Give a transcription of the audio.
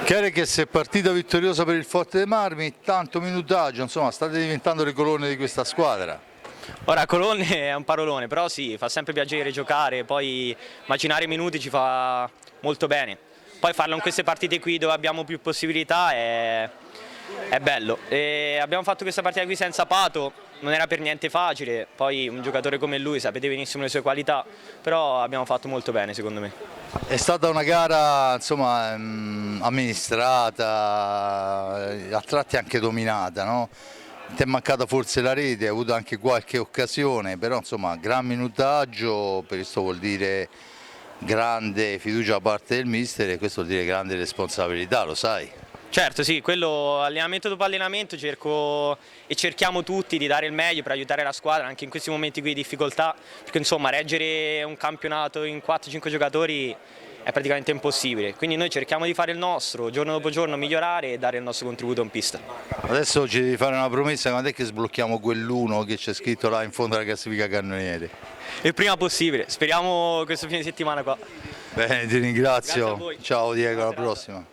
Kerekes è partita vittoriosa per il Forte dei Marmi, tanto minutaggio, insomma state diventando le colonne di questa squadra. Ora colonne è un parolone, però sì, fa sempre piacere giocare, poi macinare i minuti ci fa molto bene. Poi farlo in queste partite qui dove abbiamo più possibilità è bello. E abbiamo fatto questa partita qui senza Pato, non era per niente facile, poi un giocatore come lui sapete benissimo le sue qualità, però abbiamo fatto molto bene secondo me. È stata una gara insomma, amministrata, a tratti anche dominata, no? Ti è mancata forse la rete, hai avuto anche qualche occasione, però insomma gran minutaggio, questo vuol dire grande fiducia da parte del mister e questo vuol dire grande responsabilità, lo sai. Certo, sì, quello allenamento dopo allenamento cerco e cerchiamo tutti di dare il meglio per aiutare la squadra anche in questi momenti qui di difficoltà, perché insomma reggere un campionato in 4-5 giocatori è praticamente impossibile, quindi noi cerchiamo di fare il nostro, giorno dopo giorno migliorare e dare il nostro contributo in pista. Adesso ci devi fare una promessa, quando è che sblocchiamo quell'uno che c'è scritto là in fondo alla classifica cannoniere? Il prima possibile, speriamo questo fine settimana qua. Bene, ti Grazie a ringrazio, voi. ciao Diego, alla Buona serata. prossima.